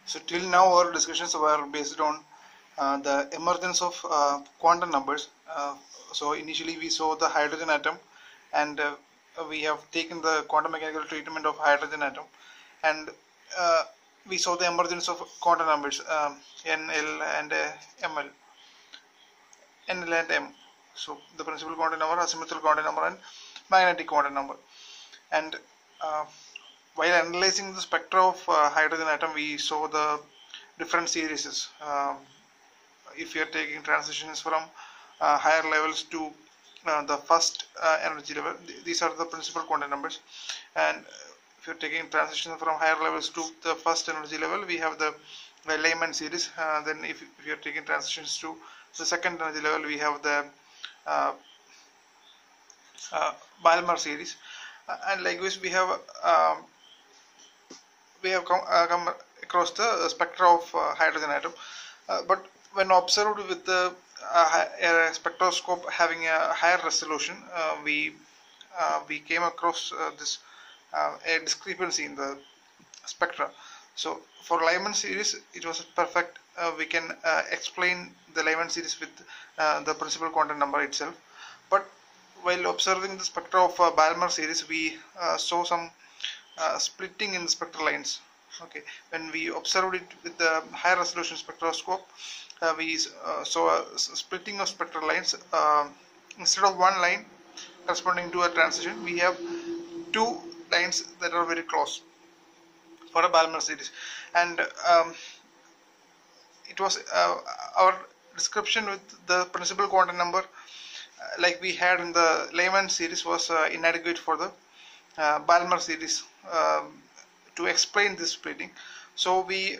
So till now our discussions were based on the emergence of quantum numbers. So initially we saw the hydrogen atom, and we have taken the quantum mechanical treatment of hydrogen atom, and we saw the emergence of quantum numbers, NL and ML, NL and M. So the principal quantum number, azimuthal quantum number, and magnetic quantum number. And while analyzing the spectra of hydrogen atom, we saw the different series. If you are taking transitions from higher levels to the first energy level, these are the principal quantum numbers. And if you are taking transitions from higher levels to the first energy level, we have the Lyman series. Then if you are taking transitions to the second energy level, we have the Balmer series. And likewise we have come across the spectra of hydrogen atom, but when observed with the spectroscope having a higher resolution, we came across this a discrepancy in the spectra. So for Lyman series it was perfect. We can explain the Lyman series with the principal quantum number itself, but while observing the spectra of Balmer series, we saw some splitting in the spectral lines. Okay, when we observed it with the higher resolution spectroscope, we saw a splitting of spectral lines. Instead of one line corresponding to a transition, we have two lines that are very close for a Balmer series. And it was our description with the principal quantum number, like we had in the Lyman series, was inadequate for the Balmer series to explain this splitting. So we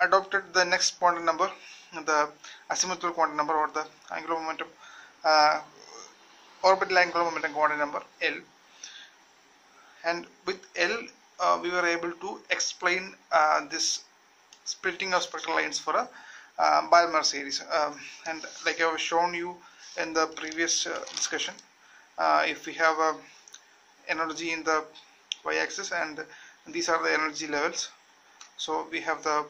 adopted the next quantum number, the azimuthal quantum number, or the angular momentum, orbital angular momentum quantum number, L. And with L, we were able to explain this splitting of spectral lines for a Balmer series. And like I have shown you in the previous discussion, if we have a energy in the y-axis and these are the energy levels, so we have the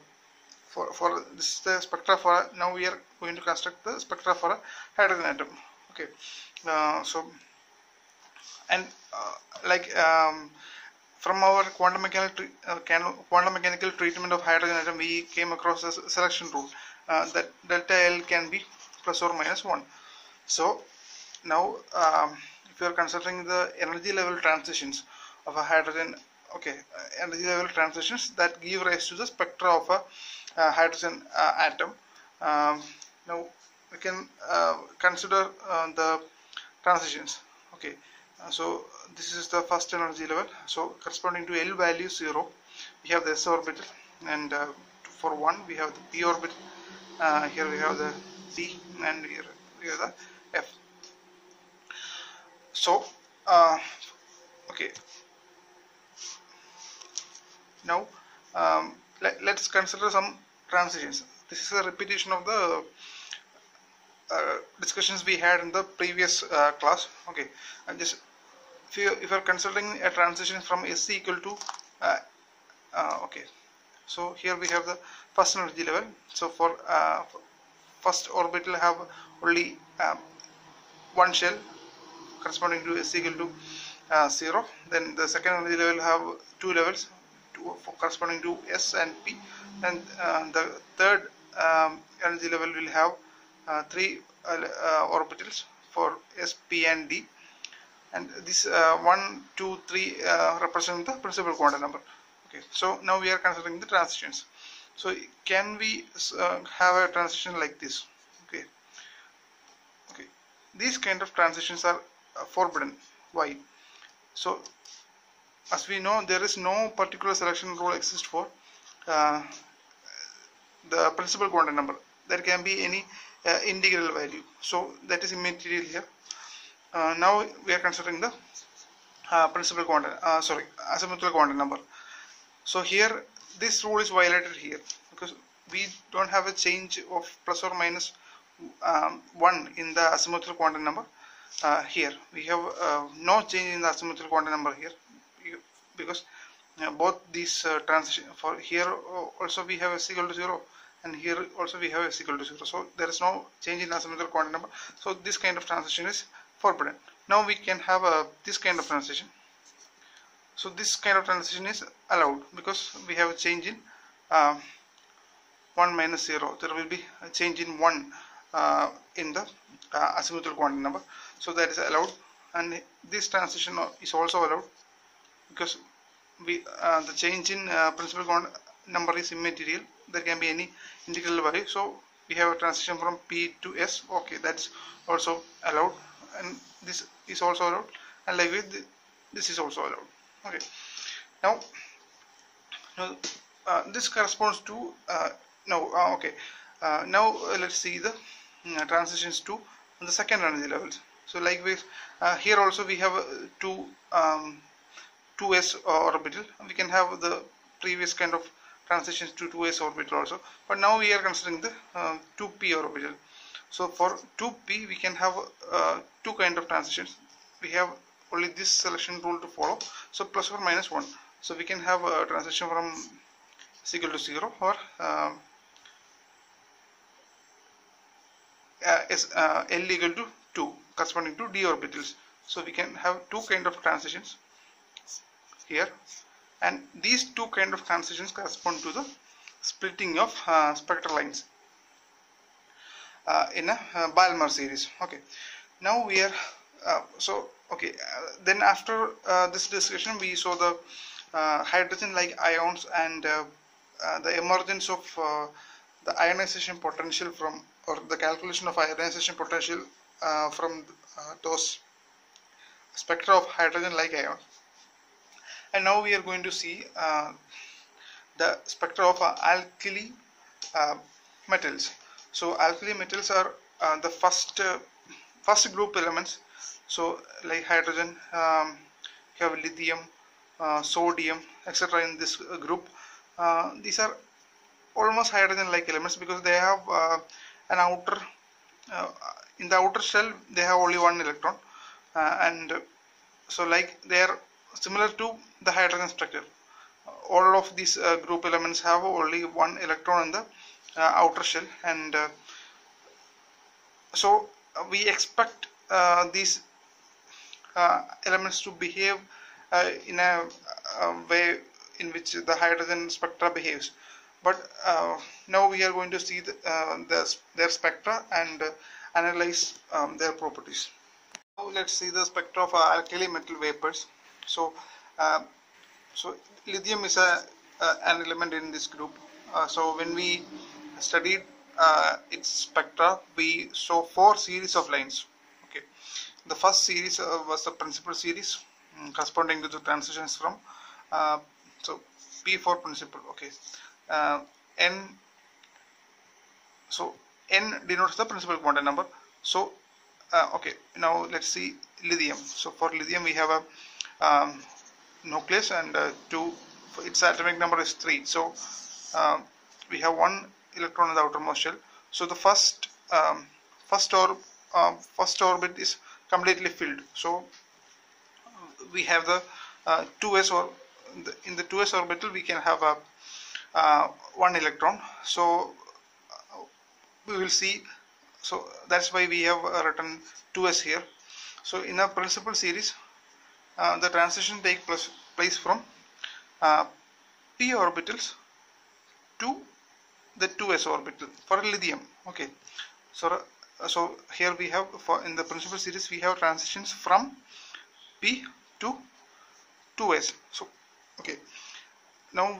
for this is the spectra for, now we are going to construct the spectra for a hydrogen atom. Okay, so and from our quantum mechanical treatment of hydrogen atom, we came across a selection rule that delta L can be plus or minus 1. So now if you are considering the energy level transitions of a hydrogen, energy level transitions that give rise to the spectra of a hydrogen atom. Now we can consider the transitions. Okay, so this is the first energy level. So corresponding to L value 0, we have the s orbital, and for 1 we have the p orbital. Here we have the c, and here we have the f. So okay, now let's consider some transitions. This is a repetition of the discussions we had in the previous class. Okay, and just if you are considering a transition from S equal to okay, so here we have the first energy level. So for first orbital have only one shell corresponding to S equal to 0. Then the second energy level have two levels, corresponding to S and P, and the third energy level will have three orbitals for S, P and D, and this 1, 2, 3 represent the principal quantum number. Okay, so now we are considering the transitions. So can we have a transition like this? Okay, these kind of transitions are forbidden. Why? So as we know, there is no particular selection rule exist for the principal quantum number. There can be any integral value, so that is immaterial here. Now we are considering the principal quantum, azimuthal quantum number. So here this rule is violated here, because we don't have a change of plus or minus 1 in the azimuthal quantum number. Here we have no change in the azimuthal quantum number here, because both these transition, for here also we have s equal to 0, and here also we have s equal to 0, so there is no change in azimuthal quantum number, so this kind of transition is forbidden. Now we can have this kind of transition. So this kind of transition is allowed because we have a change in 1 minus 0. There will be a change in 1 in the azimuthal quantum number. So that is allowed, and this transition is also allowed because the change in principal quantum number is immaterial. There can be any integral value. So we have a transition from P to S. Okay, that's also allowed, and this is also allowed, and likewise this is also allowed. Okay, now this corresponds to now let's see the transitions to the second energy levels. So likewise here also we have 2s orbital. We can have the previous kind of transitions to 2s orbital also, but now we are considering the 2p orbital. So for 2p we can have two kind of transitions. We have only this selection rule to follow, so plus or minus 1. So we can have a transition from s equal to 0 or L equal to 2 corresponding to d orbitals. So we can have two kind of transitions here, and these two kind of transitions correspond to the splitting of spectral lines in a Balmer series. Okay, now we are then after this discussion we saw the hydrogen like ions and the emergence of the ionization potential from, or the calculation of ionization potential from those spectra of hydrogen like ions. And now we are going to see the spectra of alkali metals. So alkali metals are the first group elements. So like hydrogen, you have lithium, sodium, etc. in this group. These are almost hydrogen like elements because they have an outer in the outer shell they have only one electron, and so like they are similar to the hydrogen structure. All of these group elements have only one electron in the outer shell, and so we expect these elements to behave in a way in which the hydrogen spectra behaves. But now we are going to see their spectra and analyze their properties. Now let's see the spectra of alkali metal vapors. So lithium is an element in this group. So when we studied its spectra, we saw 4 series of lines. Okay, the first series was the principal series corresponding to the transitions from so P4 principal. Okay, N denotes the principal quantum number. So okay, now let's see lithium. So for lithium we have a nucleus and its atomic number is 3. So we have one electron in the outermost shell. So the first orbit is completely filled. So we have the 2s, or in the 2s orbital we can have one electron. So we will see. So that's why we have written 2s here. So in a principal series, the transition takes place from p orbitals to the 2s orbital for lithium. Okay, so here we have, in the principal series we have transitions from p to 2s. So okay, now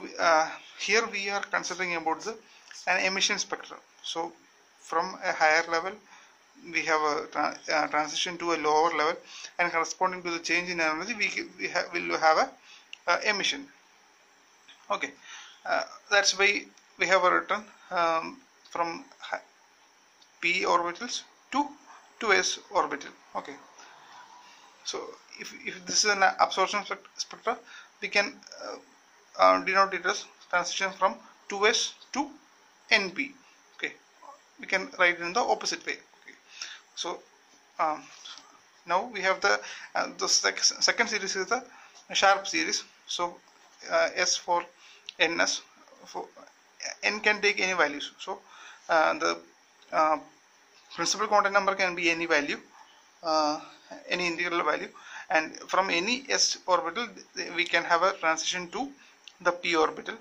here we are considering about an emission spectrum. So from a higher level we have a transition to a lower level, and corresponding to the change in energy we will have a emission. Okay, that's why we have written from p orbitals to 2s orbital. Okay, so if this is an absorption spectra, we can denote it as transition from 2s to np. Okay, we can write it in the opposite way. Okay, so now we have the second series is the sharp series. So S for ns. For n can take any values. So the principal quantum number can be any value, any integral value, and from any s orbital we can have a transition to the p orbital,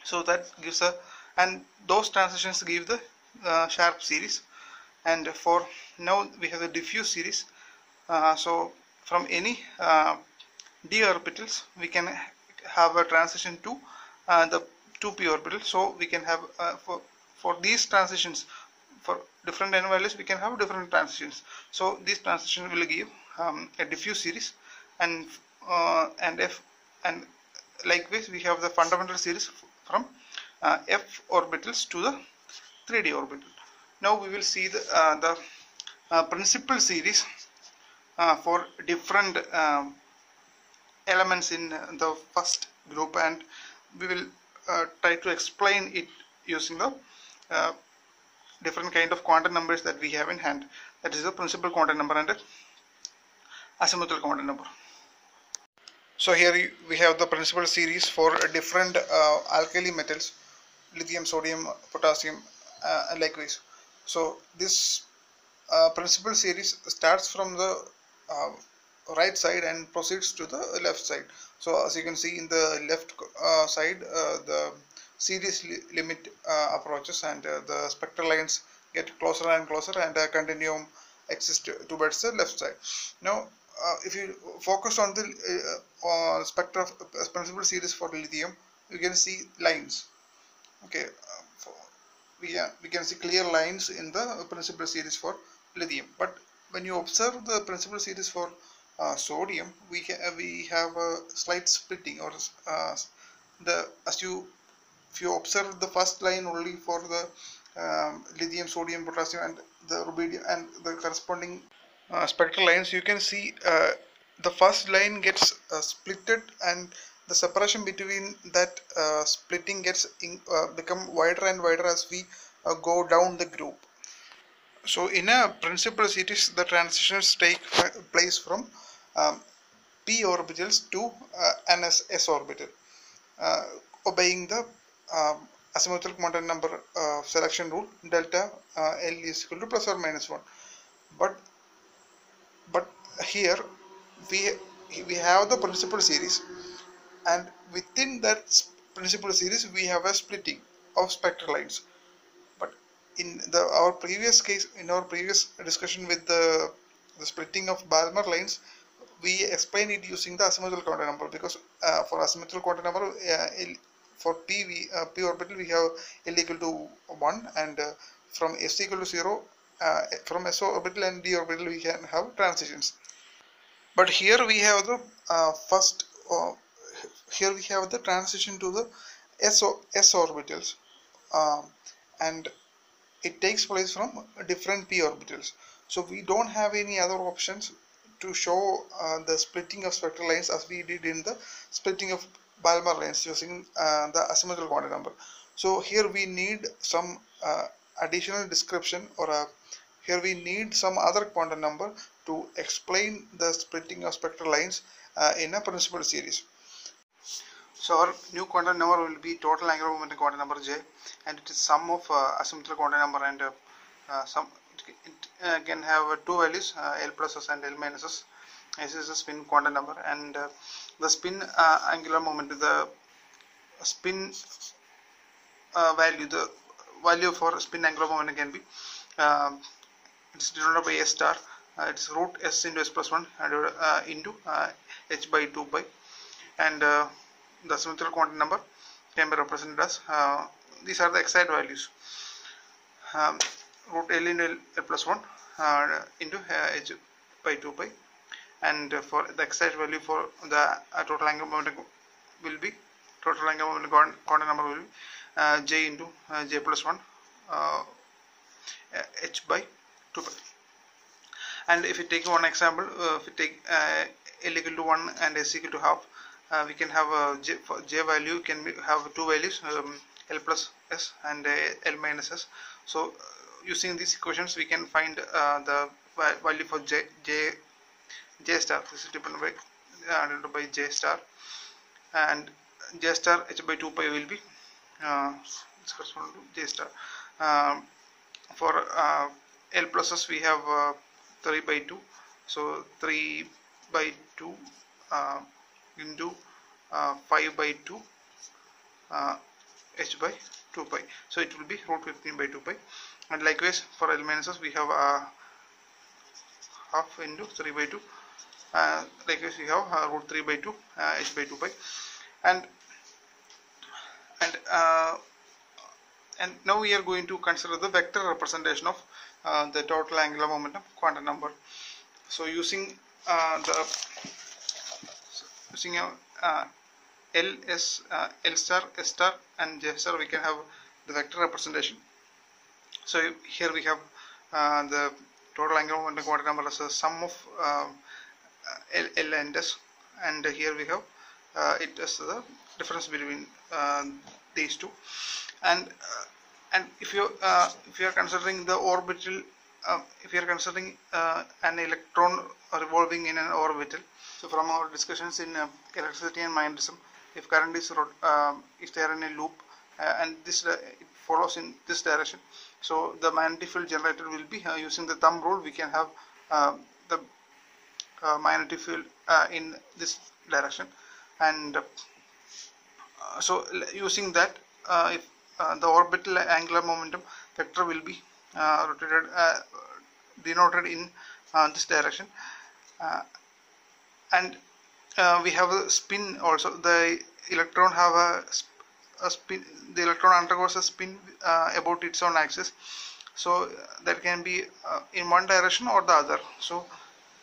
so that gives a, and those transitions give the sharp series. And for now we have the diffuse series. So from any d orbitals we can have a transition to the 2p orbital. So we can have for these transitions, for different n values we can have different transitions. So this transition will give a diffuse series, and likewise we have the fundamental series from f orbitals to the 3d orbital. Now we will see the principal series for different elements in the first group, and we will try to explain it using the different kind of quantum numbers that we have in hand. That is the principal quantum number and azimuthal quantum number. So here we have the principal series for different alkali metals, lithium, sodium, potassium, and likewise. So this principal series starts from the right side and proceeds to the left side. So as you can see in the left side, the series limit approaches, and the spectral lines get closer and closer, and a continuum exists towards the left side. Now if you focus on the spectra principal series for lithium, you can see lines. Okay, we can see clear lines in the principal series for lithium. But when you observe the principal series for sodium, we have a slight splitting, or if you observe the first line only for the lithium, sodium, potassium, and the rubidium and the corresponding spectral lines, you can see the first line gets splitted, and the separation between that splitting gets become wider and wider as we go down the group. So in a principal series, the transitions take place from p orbitals to an s orbital, obeying the azimuthal quantum number selection rule, delta L is equal to plus or minus 1. But here we have the principal series, and within that principal series we have a splitting of spectral lines. But in our previous case, in our previous discussion with the splitting of Balmer lines, we explain it using the azimuthal quantum number, because for azimuthal quantum number for p orbital we have L equal to 1, and from s equal to 0, from s orbital and d orbital we can have transitions. But here we have the here we have the transition to the s orbitals, and it takes place from different p orbitals. So we don't have any other options to show the splitting of spectral lines as we did in the splitting of Balmer lines using the azimuthal quantum number. So here we need some additional description, or here we need some other quantum number to explain the splitting of spectral lines in a principal series. So our new quantum number will be total angular momentum quantum number J, and it is sum of azimuthal quantum number, and it can have two values, L pluses and L minuses. This is the spin quantum number, and the spin angular momentum, the spin value, the value for spin angular momentum can be it's denoted by S star. It's root S into S plus 1 into H by 2 pi, and the azimuthal quantum number can be represented as these are the exact values, root L into L plus 1 into H by 2 pi, and for the exact value for the total angular momentum will be quantum number will be J into J plus 1 H by 2 pi. And if you take one example, if you take L equal to 1 and S equal to half, we can have for J value can have two values, L plus S and L minus S. So using these equations we can find the value for J star. This is dependent by denoted by J star, and J star H by 2 pi will be it's corresponding to J star. For L pluses we have 3 by 2, so 3 by 2 into 5 by 2 H by 2 pi, so it will be root 15 by 2 pi. And likewise for L minuses we have half into 3 by 2, likewise we have root 3 by 2 H by 2 pi. And now we are going to consider the vector representation of the total angular momentum quantum number. So using L star, S star and J star, we can have the vector representation. So here we have the total angular momentum quantum number as a sum of L and S, and here we have it as the difference between these two. And if you are considering the orbital, if you are considering an electron revolving in an orbital, so from our discussions in electricity and magnetism, if current is if they are in a loop and this it follows in this direction, so the magnetic field generated will be using the thumb rule. We can have the magnetic field in this direction, and so using that, if the orbital angular momentum vector will be denoted in this direction, and we have a spin also. The electron have a spin. The electron undergoes a spin about its own axis, so that can be in one direction or the other. So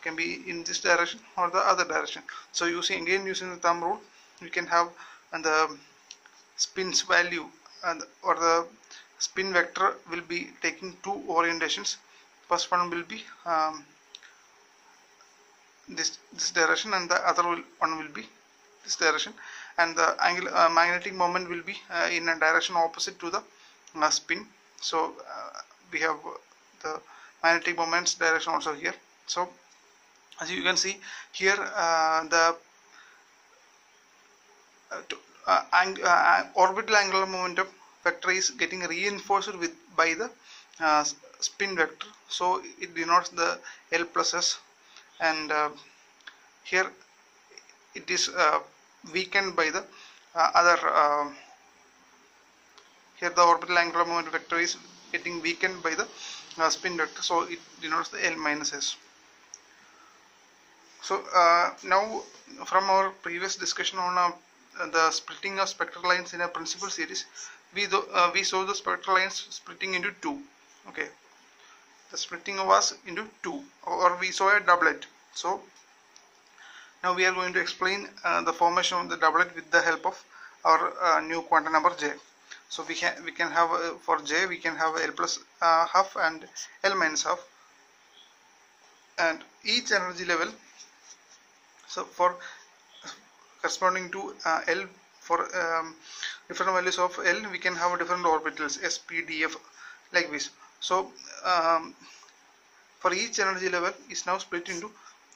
can be in this direction or the other direction. So using the thumb rule, we can have the spin's value or the spin vector will be taking two orientations. First one will be this direction, and the other one will be this direction, and the magnetic moment will be in a direction opposite to the spin. So we have the magnetic moment's direction also here. So as you can see here, the orbital angular momentum vector is getting reinforced by the spin vector, so it denotes the L plus S, and here it is weakened by the other here the orbital angular momentum vector is getting weakened by the spin vector, so it denotes the L minus S. So now from our previous discussion on the splitting of spectral lines in a principal series, we saw the spectral lines splitting into two. Okay, the splitting was into two, or we saw a doublet. So now we are going to explain the formation of the doublet with the help of our new quantum number J. So we can have for J we can have L plus half and L minus half, and each energy level, so for corresponding to L, for different values of L, we can have different orbitals S, P, D, F, like this. So for each energy level is now split into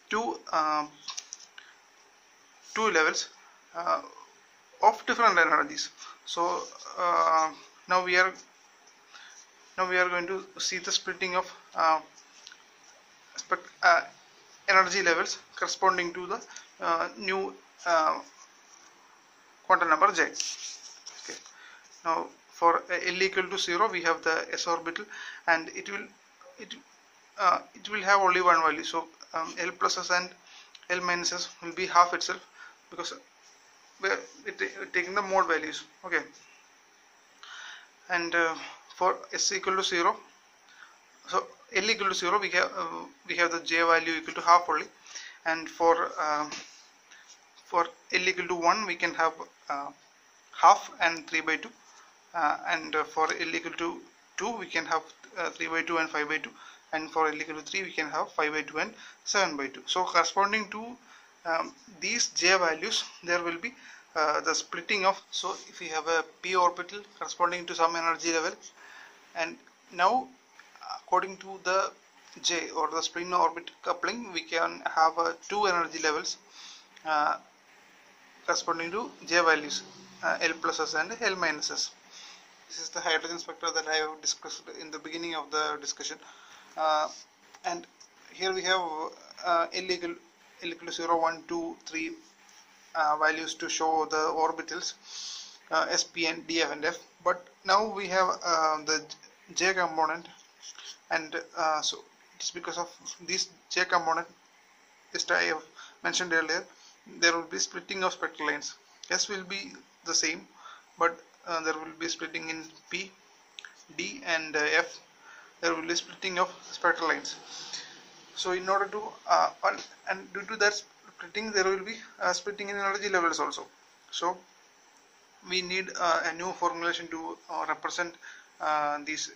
two levels of different energies. So now we are going to see the splitting of energy levels corresponding to the new quantum number J. Okay. Now for L equal to 0, we have the S orbital, and it will have only one value. So L plus S and L minus S will be half itself, because we are taking the mode values. Okay. And for S equal to 0, so L equal to 0, we have the J value equal to half only, and for L equal to 1, we can have half and 3 by 2, and for L equal to 2, we can have 3 by 2 and 5 by 2, and for L equal to 3, we can have 5 by 2 and 7 by 2. So corresponding to these J values, there will be the splitting of. So if we have a p orbital corresponding to some energy level, and now according to the J or the spin orbit coupling, we can have two energy levels, corresponding to J values, L pluses and L minuses. This is the hydrogen spectra that I have discussed in the beginning of the discussion. And here we have L equal to 0, 1, 2, 3 values to show the orbitals sp and df and f. But now we have the J component, and so it's because of this J component, just I have mentioned earlier, there will be splitting of spectral lines. S will be the same, but there will be splitting in P, D and F. There will be splitting of spectral lines. So in order to and due to that splitting, there will be splitting in energy levels also. So we need a new formulation to represent these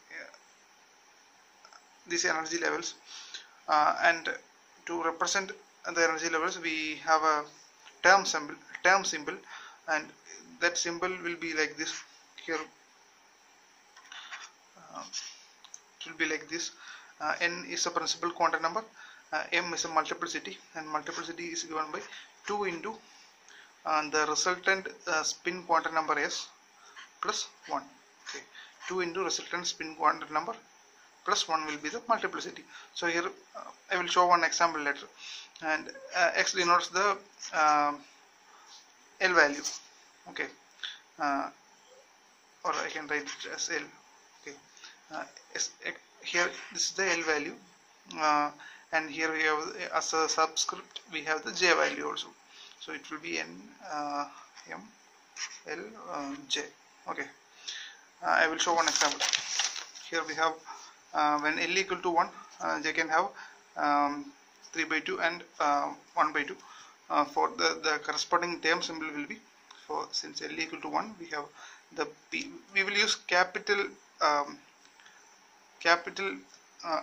energy levels, and to represent the energy levels we have a term symbol, and that symbol will be like this. Here it will be like this. N is a principal quantum number, M is a multiplicity, and multiplicity is given by 2 into the resultant spin quantum number S plus 1. Okay. 2 into resultant spin quantum number plus 1 will be the multiplicity. So here I will show one example later, and X denotes the L value. Okay, or I can write it as L. Okay, here this is the L value, and here we have as a subscript we have the J value also. So it will be N M L J. Okay, I will show one example. Here we have when L equal to 1, J can have 3 by 2 and 1 by 2. For the corresponding term symbol will be, for since L equal to 1, we have the P. We will use capital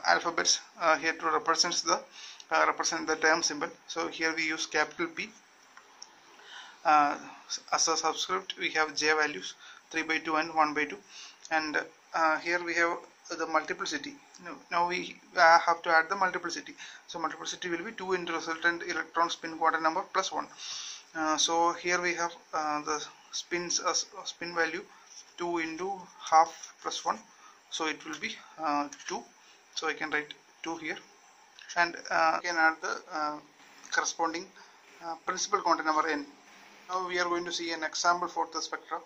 alphabets here to represent the term symbol. So here we use capital P. As a subscript we have J values 3 by 2 and 1 by 2, and here we have the multiplicity. Now we have to add the multiplicity. So multiplicity will be 2 into resultant electron spin quantum number plus 1. So here we have the spins as spin value 2 into half plus 1. So it will be 2. So I can write 2 here, and I can add the corresponding principal quantum number N. Now we are going to see an example for the spectra.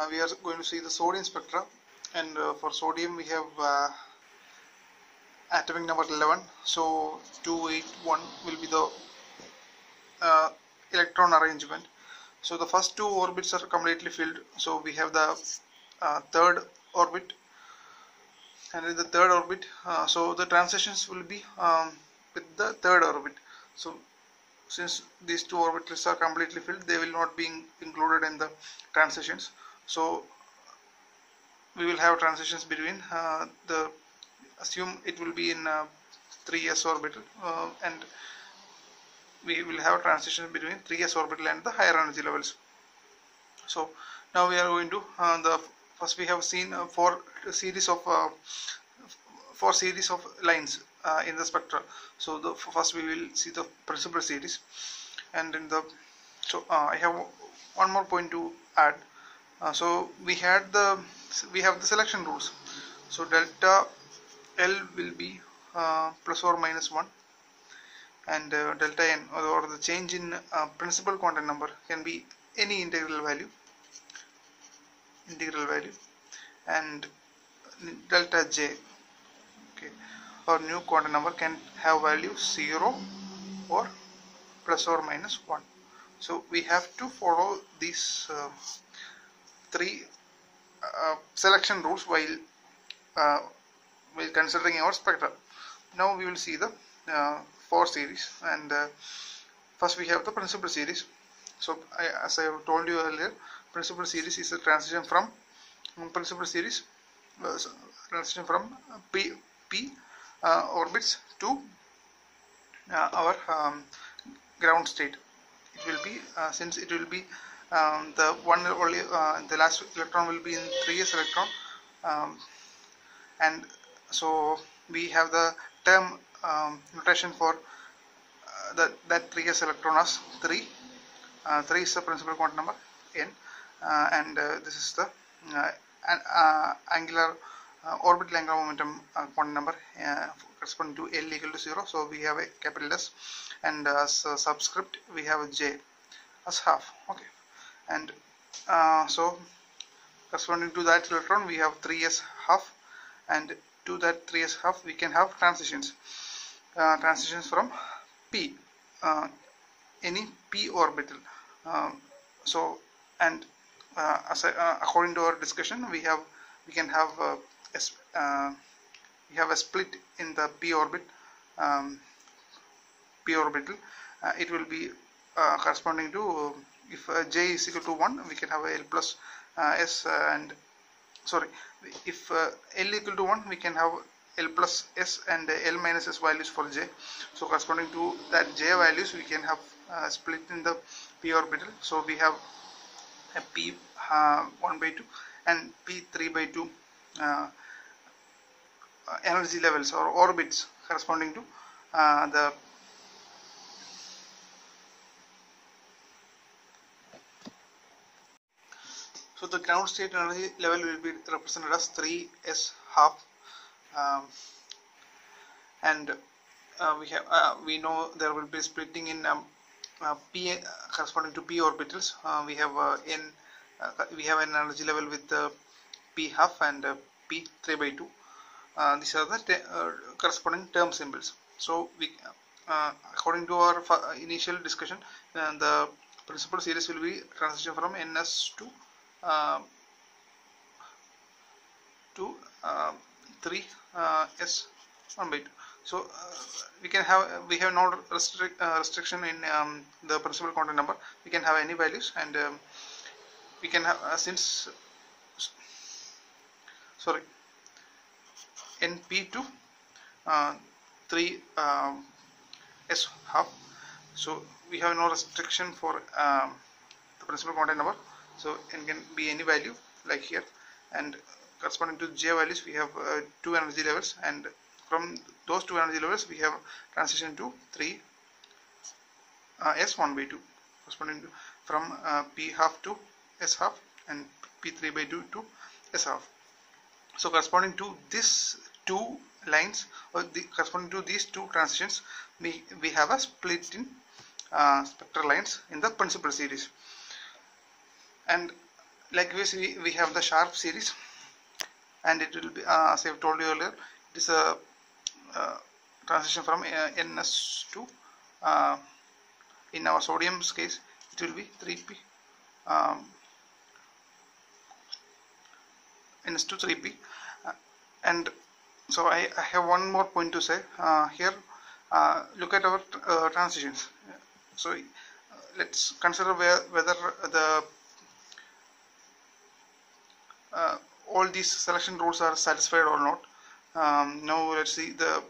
We are going to see the sodium spectra, and for sodium we have atomic number 11. So 281 will be the electron arrangement. So the first 2 orbits are completely filled. So we have the third orbit, and in the third orbit, so the transitions will be with the third orbit. So since these 2 orbitals are completely filled, they will not be included in the transitions. So we will have transitions between assume it will be in 3s orbital, and we will have transitions between 3s orbital and the higher energy levels. So now we are going to first we have seen 4 series of lines in the spectra. So first we will see the principal series, and in the I have one more point to add. So we have the selection rules. So delta L will be plus or minus 1, and delta N, or the change in principal quantum number, can be any integral value, and delta J, okay, or new quantum number, can have value 0 or plus or minus 1. So we have to follow these 3 selection rules while considering our spectra. Now we will see the 4 series, and first we have the principal series. So as I have told you earlier, principal series is a transition from P orbits to our ground state. It will be since it will be the one only the last electron will be in 3s electron, and so we have the term notation for that 3s electron as 3. 3 is the principal quantum number n, and this is the angular orbital angular momentum quantum number corresponding to L equal to 0. So we have a capital S, and as a subscript we have a J as half. Okay, and so corresponding to that electron we have 3s half, and to that 3s half we can have transitions from p, any p orbital. So and according to our discussion, we can have a split in the p orbital. It will be corresponding to, if j is equal to 1, we can have a L plus s, and sorry, if L equal to 1, we can have L plus s and L minus s values for j. So corresponding to that j values, we can have split in the p orbital. So we have a p 1 by 2 and p 3 by 2 energy levels or orbits corresponding to the so the ground state energy level will be represented as 3s half, and we know there will be splitting in p corresponding to p orbitals. We have an energy level with p half and p 3 by 2. These are the corresponding term symbols. So we according to our initial discussion, the principal series will be transition from ns to 3s 1 by 2. So we have no restriction in the principal quantum number. We can have any values, and we can have since np to 3 s half. So we have no restriction for the principal quantum number. So n can be any value like here, and corresponding to j values we have 2 energy levels, and from those 2 energy levels we have transition to 3 s 1 by 2 corresponding to from p half to s half and p 3 by 2 to s half. So corresponding to these two lines, or corresponding to these two transitions, we have a split in spectral lines in the principal series. And likewise we have the sharp series, and it will be, as I have told you earlier, it is a transition from ns to in our sodium's case it will be 3p ns to 3p. And so I have one more point to say here. Look at our transitions. So let's consider whether the all these selection rules are satisfied or not. Now let's see the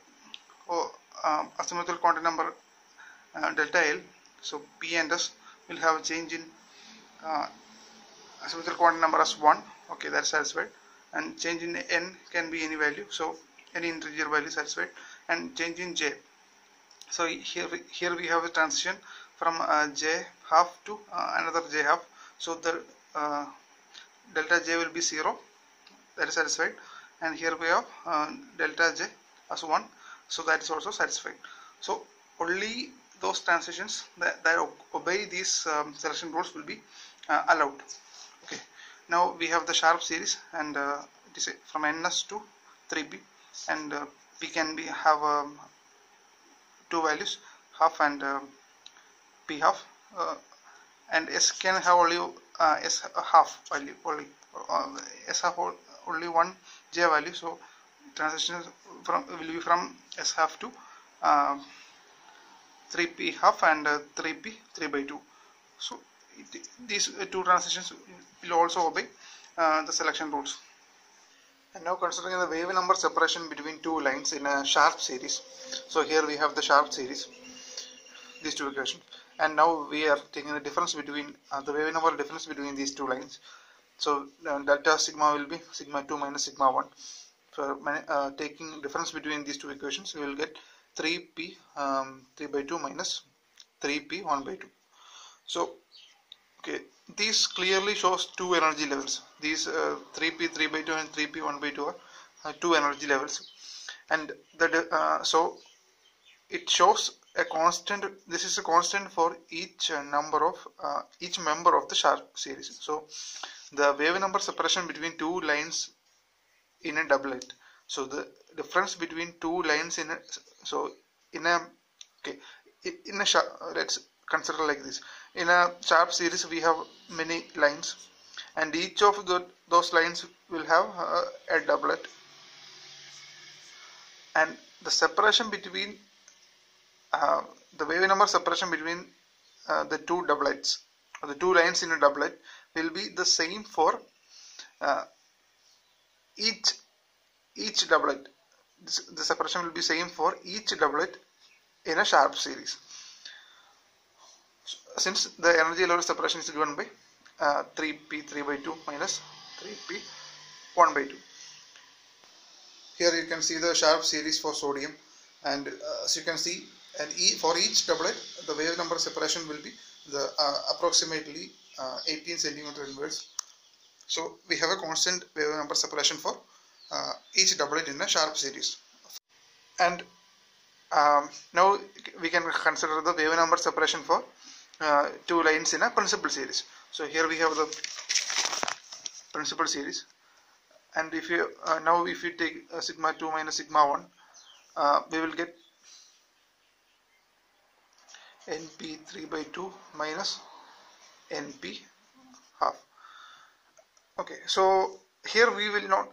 azimuthal quantum number delta L. So P and S will have a change in azimuthal quantum number as 1. Okay, that's satisfied. And change in n can be any value, so any integer value satisfied. And change in j. So here we have a transition from j half to another j half. So the delta j will be 0. That is satisfied. And here we have delta j as 1, so that is also satisfied. So only those transitions that obey these selection rules will be allowed. Okay. Now we have the sharp series, and it is from ns to 3p, and p can have two values, half and p half, and s can have only s half value, only s half only one j value. So transition will be from s half to 3p half and 3p 3 by 2. So these two transitions will also obey the selection rules. And now considering the wave number separation between two lines in a sharp series. So here we have the sharp series, these two equations, and now we are taking the difference between the wave number difference between these two lines. So delta sigma will be sigma 2 minus sigma 1. So taking difference between these two equations, we will get 3p 3 by 2 minus 3p 1 by 2. So okay, these clearly shows two energy levels. These 3p 3 by 2 and 3p 1 by 2 are two energy levels, and so it shows a constant. This is a constant for each member of the Sharp series. So the wave number separation between two lines in a doublet. So the difference between two lines in a let's consider like this. In a Sharp series we have many lines, and each of those lines will have a doublet, and the separation between the wave number separation between the two doublets, or the two lines in a doublet, will be the same for each doublet. The separation will be same for each doublet in a Sharp series, since the energy level separation is given by 3p 3 by 2 minus 3p 1 by 2. Here you can see the Sharp series for sodium, and as you can see, and for each doublet the wave number separation will be the approximately 18 centimeter inverse. So we have a constant wave number separation for each doublet in a Sharp series. And now we can consider the wave number separation for two lines in a principal series. So here we have the principal series, and if you now if you take sigma 2 minus sigma 1, we will get np 3 by 2 minus np half. Okay, so here we will not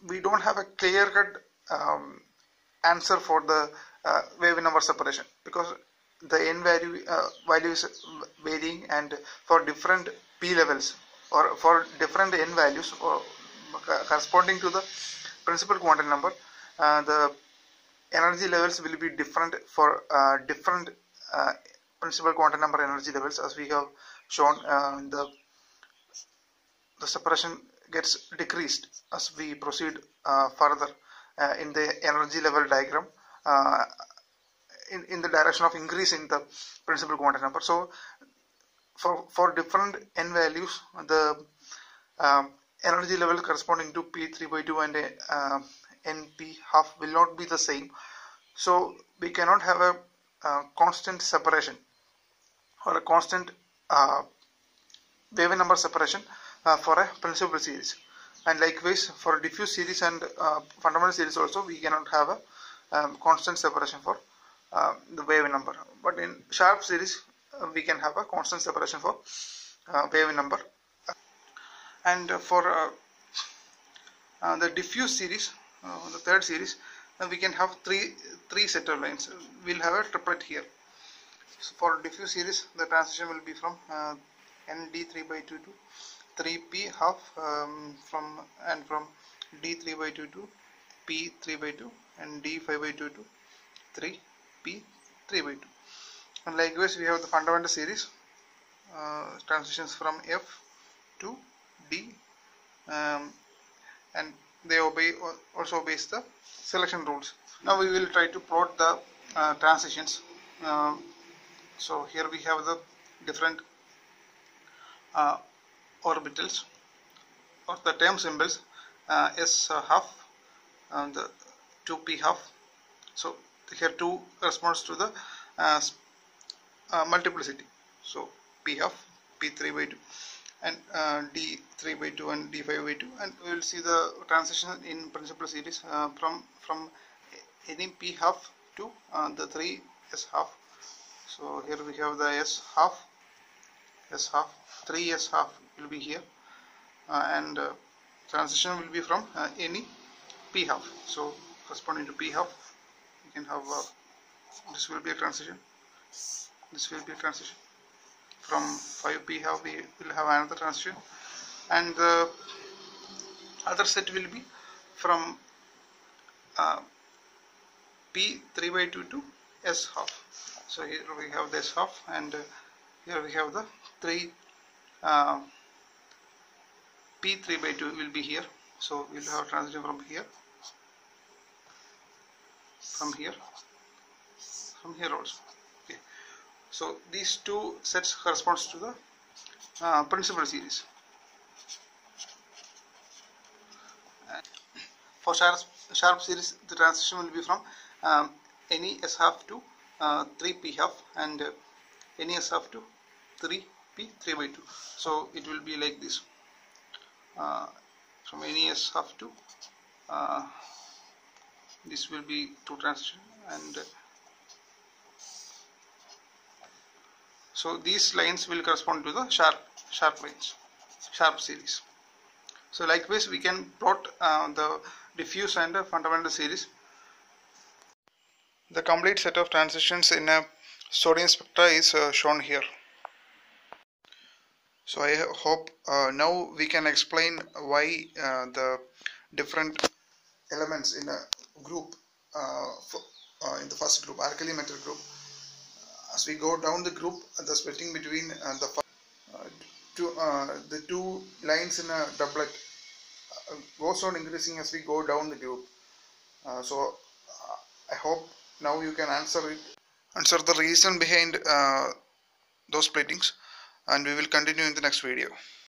we don't have a clear cut answer for the wave number separation, because the n value is varying, and for different p levels or for different n values or corresponding to the principal quantum number, the energy levels will be different for different principal quantum number energy levels. As we have shown, the separation gets decreased as we proceed further in the energy level diagram, in the direction of increase in the principal quantum number. So for different n values, the energy level corresponding to p3 by 2 and np half will not be the same. So we cannot have a constant separation or a constant wave number separation for a principal series. And likewise for diffuse series and fundamental series also, we cannot have a constant separation for the wave number. But in Sharp series we can have a constant separation for wave number. And for the diffuse series, the third series, we can have three set of lines. We'll have a triplet here. So for diffuse series, the transition will be from nd3 by 2 to 3p half, from d3 by 2 to p3 by 2, and d5 by 2 to 3p 3 by 2. And likewise we have the fundamental series, transitions from f to d, and they also obeys the selection rules. Now we will try to plot the transitions. So here we have the different orbitals or the term symbols, s half and the 2p half. So here 2 corresponds to the multiplicity. So p half, p3 by 2, and d3 by 2 and d5 by 2, and we will see the transition in principal series from any p half to the 3 s half. So here we have the s half, 3 s half will be here, and transition will be from any p half. So corresponding to p half, we can have this will be a transition, this will be a transition. From 5p half we will have another transition, and the other set will be from p3 by 2 to s half. So here we have this half, and here we have the 3 p3 by 2 will be here. So we will have transition from here, from here also. Okay. So these two sets corresponds to the principal series. For sharp series, the transition will be from any S half to 3p half, and any S half to 3p 3 by 2. So it will be like this, from any S half to this will be 2 transition, and so these lines will correspond to the sharp lines, sharp series. So likewise we can plot the diffuse and fundamental series. The complete set of transitions in a sodium spectra is shown here. So I hope now we can explain why the different elements in a group, in the first group, alkali metal group, as we go down the group, the splitting between the two lines in a doublet goes on increasing as we go down the group. I hope now you can answer the reason behind those splittings, and we will continue in the next video.